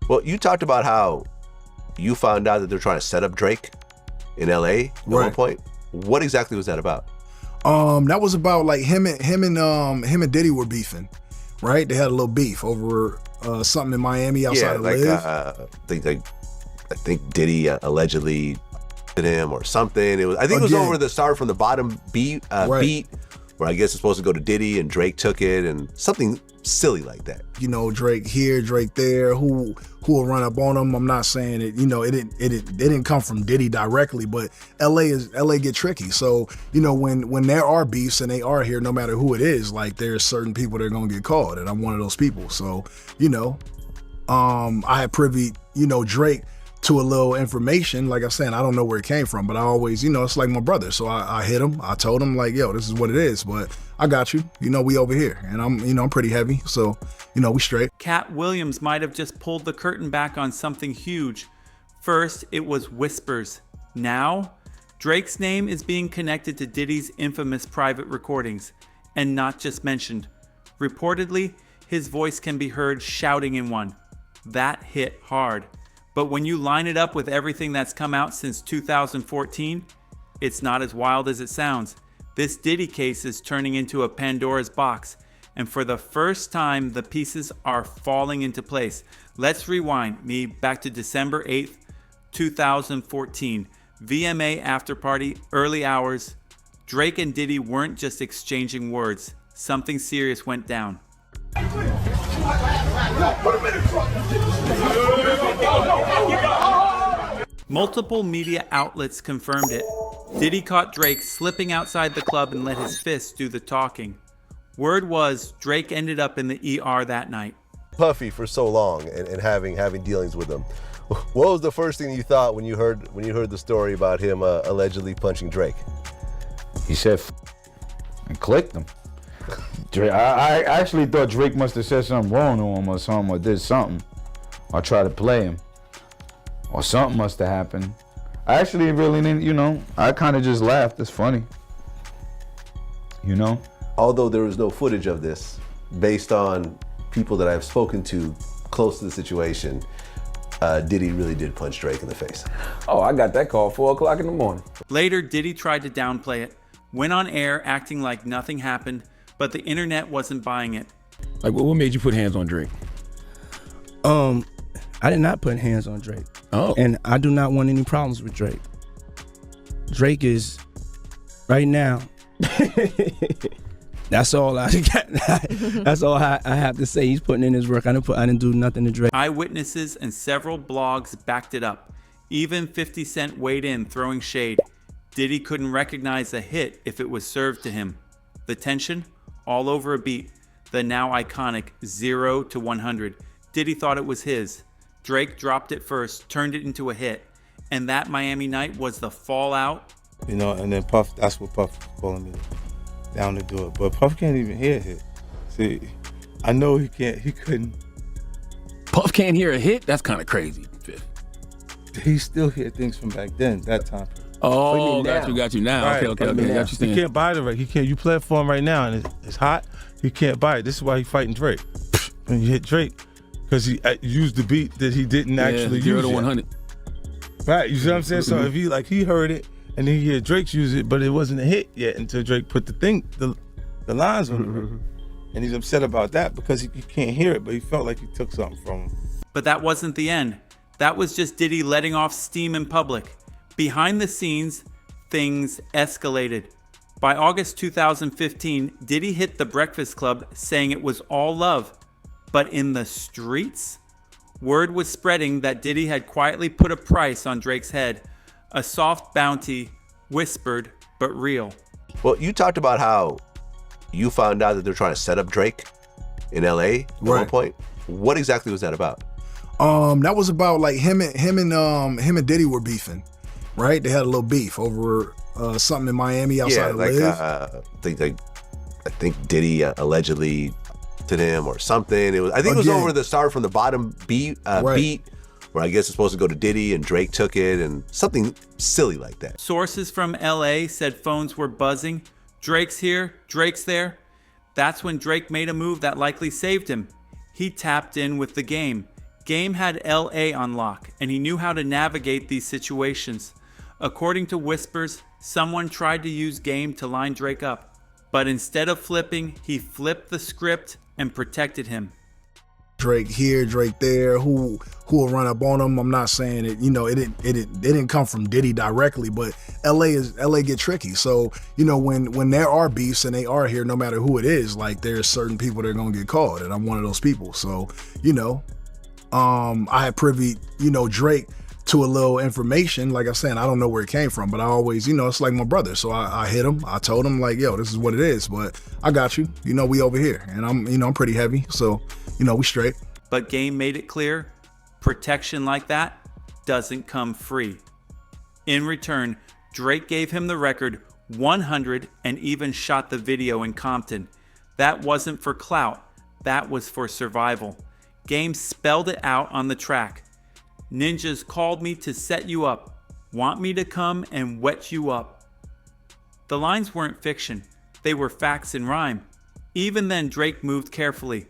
Well, you talked about how you found out that they're trying to set up Drake in LA at one point. What exactly was that about? That was about like him and Diddy were beefing, right? They had a little beef over something in Miami outside of Live. I think Diddy allegedly did him or something. I think it was over the Start from the Bottom beat, where I guess it's supposed to go to Diddy and Drake took it and something silly like that. You know, Drake here, Drake there. Who will run up on him? I'm not saying it. You know, it didn't come from Diddy directly, but LA get tricky. So you know, when there are beefs and they are here, no matter who it is, like there's certain people that are gonna get called, and I'm one of those people. So you know, I had privy, Drake to a little information. Like I said, I don't know where it came from, but I always, it's like my brother. So I hit him. I told him like, yo, this is what it is, but I got you. We over here, and I'm pretty heavy. So, we straight. Katt Williams might have just pulled the curtain back on something huge. First, it was whispers. Now, Drake's name is being connected to Diddy's infamous private recordings, and not just mentioned. Reportedly, his voice can be heard shouting in one. That hit hard. But when you line it up with everything that's come out since 2014, it's not as wild as it sounds. This Diddy case is turning into a Pandora's box, and for the first time, the pieces are falling into place. Let's rewind me back to December 8th, 2014. VMA after party, early hours. Drake and Diddy weren't just exchanging words. Something serious went down. Multiple media outlets confirmed it. Diddy caught Drake slipping outside the club and let his fists do the talking. Word was Drake ended up in the ER that night. Puffy for so long and having dealings with him. What was the first thing you thought when you heard the story about him allegedly punching Drake? He said and clicked him. I actually thought Drake must have said something wrong to him or something, or did something, or tried to play him, or something must have happened. I actually really didn't, I kind of just laughed. It's funny, Although there was no footage of this, based on people that I've spoken to close to the situation, Diddy really did punch Drake in the face. Oh, I got that call 4 o'clock in the morning. Later, Diddy tried to downplay it, went on air acting like nothing happened, but the internet wasn't buying it. Like, what made you put hands on Drake? I did not put hands on Drake. Oh. And I do not want any problems with Drake. Drake is, right now, that's all I got. That's all I have to say. He's putting in his work. I didn't do nothing to Drake. Eyewitnesses and several blogs backed it up. Even 50 Cent weighed in, throwing shade. Diddy couldn't recognize a hit if it was served to him. The tension, all over a beat. The now iconic 0 to 100. Diddy thought it was his. Drake dropped it first, turned it into a hit. And that Miami night was the fallout. And then Puff, that's what Puff was calling me down to do it. But Puff can't even hear a hit. See, I know he couldn't. Puff can't hear a hit? That's kind of crazy. He still hear things from back then, that time. Oh, got you now. Right. Okay. Got you. He can't buy the right. You play it for him right now, and it's hot. He can't buy it. This is why he's fighting Drake. When you hit Drake, because he used the beat that he didn't actually use. 0 to 100. Right, you see what I'm saying? So if he heard it, and then he heard Drake use it, but it wasn't a hit yet until Drake put the lines on it. And he's upset about that because he can't hear it, but he felt like he took something from him. But that wasn't the end. That was just Diddy letting off steam in public. Behind the scenes, things escalated. By August 2015, Diddy hit the Breakfast Club saying it was all love. But in the streets, word was spreading that Diddy had quietly put a price on Drake's head. A soft bounty, whispered, but real. Well, you talked about how you found out that they're trying to set up Drake in LA at one point. What exactly was that about? That was about like him and Diddy were beefing, right? They had a little beef over something in Miami outside of Live. I think Diddy allegedly did him or something. It was over the Start from the Bottom beat, where I guess it's supposed to go to Diddy and Drake took it and something silly like that. Sources from LA said phones were buzzing. Drake's here, Drake's there. That's when Drake made a move that likely saved him. He tapped in with the game, Game had LA on lock, and he knew how to navigate these situations. According to whispers, someone tried to use Game to line Drake up, but instead of flipping, he flipped the script and protected him. Drake here, Drake there, who will run up on him. I'm not saying it, it didn't come from Diddy directly, but LA get tricky. So, when there are beefs and they are here, no matter who it is, like there's certain people that are gonna get called, and I'm one of those people. So, I had privy, Drake to a little information. Like I said, I don't know where it came from, but I always, it's like my brother. So I hit him. I told him like, yo, this is what it is, but I got you. We over here, and I'm pretty heavy. So, we straight. But Game made it clear, protection like that doesn't come free. In return, Drake gave him the record 100 and even shot the video in Compton. That wasn't for clout. That was for survival. Game spelled it out on the track. Ninjas called me to set you up. Want me to come and wet you up. The lines weren't fiction. They were facts in rhyme. Even then, Drake moved carefully.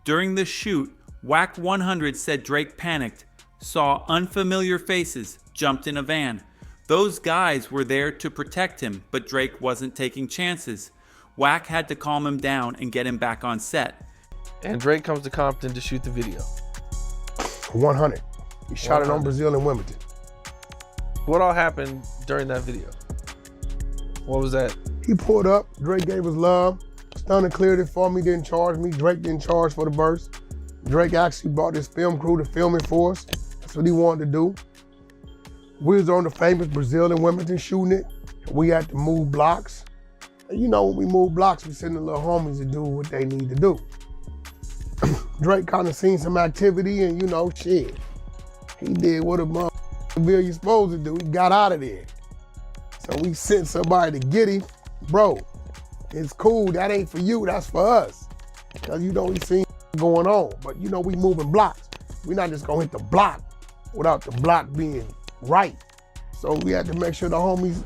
During the shoot, Whack 100 said Drake panicked, saw unfamiliar faces, jumped in a van. Those guys were there to protect him, but Drake wasn't taking chances. Whack had to calm him down and get him back on set. And Drake comes to Compton to shoot the video. 100. He shot it on Brazil and Wilmington. What all happened during that video? What was that? He pulled up, Drake gave us love, Stunner cleared it for me, didn't charge me, Drake didn't charge for the verse. Drake actually brought his film crew to film it for us. That's what he wanted to do. We was on the famous Brazil and Wilmington shooting it. We had to move blocks. And when we move blocks, we send the little homies to do what they need to do. Drake kind of seen some activity and shit. He did what a motherfucker you supposed to do. He got out of there. So we sent somebody to get him. Bro, it's cool. That ain't for you. That's for us. Because we seen going on. But we moving blocks. We're not just gonna hit the block without the block being right. So we had to make sure the homies,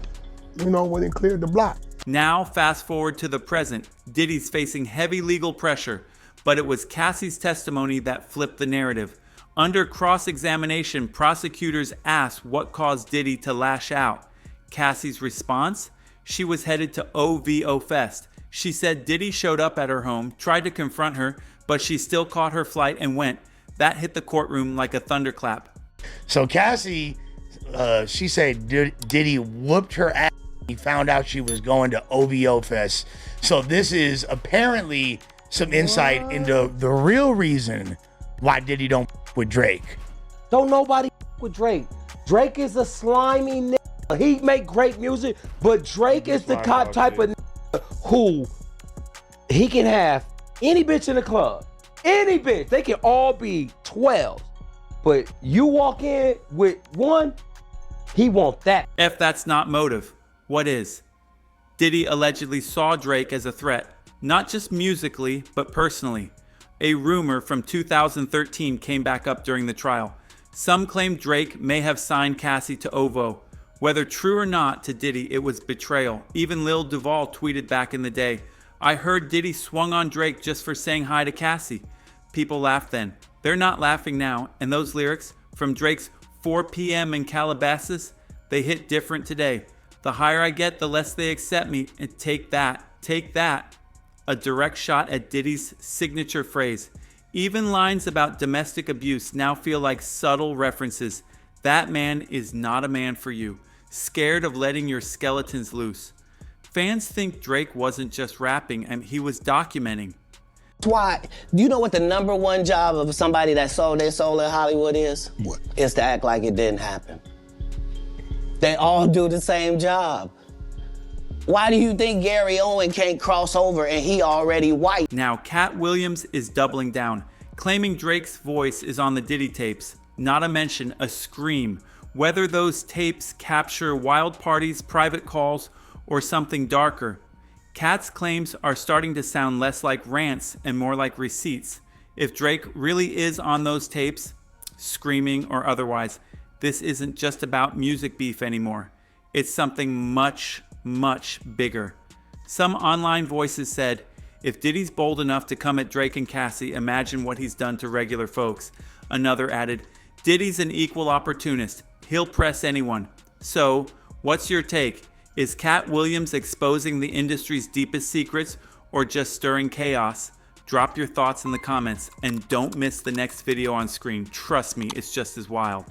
went and cleared the block. Now fast forward to the present. Diddy's facing heavy legal pressure, but it was Cassie's testimony that flipped the narrative. Under cross-examination, prosecutors asked what caused Diddy to lash out. Cassie's response? She was headed to OVO Fest. She said Diddy showed up at her home, tried to confront her, but she still caught her flight and went. That hit the courtroom like a thunderclap. So Cassie, she said Diddy whooped her ass. He found out she was going to OVO Fest. So this is apparently some insight into the real reason why Diddy don't with Drake. Don't nobody with Drake. Drake is a slimy nigga. He make great music, but Drake is the type of nigga who he can have any bitch in the club. Any bitch. They can all be 12. But you walk in with one, he want that. If that's not motive, what is? Diddy allegedly saw Drake as a threat, not just musically, but personally. A rumor from 2013 came back up during the trial. Some claim Drake may have signed Cassie to OVO. Whether true or not to Diddy, it was betrayal. Even Lil Duval tweeted back in the day, "I heard Diddy swung on Drake just for saying hi to Cassie." People laughed then. They're not laughing now, and those lyrics from Drake's 4 p.m. in Calabasas, they hit different today. The higher I get, the less they accept me, and take that. A direct shot at Diddy's signature phrase. Even lines about domestic abuse now feel like subtle references. That man is not a man for you. Scared of letting your skeletons loose. Fans think Drake wasn't just rapping, and he was documenting. That's why, do you know what the number one job of somebody that sold their soul in Hollywood is? What? Is to act like it didn't happen. They all do the same job. Why do you think Gary Owen can't cross over and he already white? Now, Katt Williams is doubling down, claiming Drake's voice is on the Diddy tapes. Not to mention a scream. Whether those tapes capture wild parties, private calls, or something darker. Katt's claims are starting to sound less like rants and more like receipts. If Drake really is on those tapes, screaming or otherwise, this isn't just about music beef anymore. It's something much, much bigger. Some online voices said, if Diddy's bold enough to come at Drake and Cassie, imagine what he's done to regular folks. Another added, Diddy's an equal opportunist. He'll press anyone. So, what's your take? Is Katt Williams exposing the industry's deepest secrets or just stirring chaos? Drop your thoughts in the comments and don't miss the next video on screen. Trust me, it's just as wild.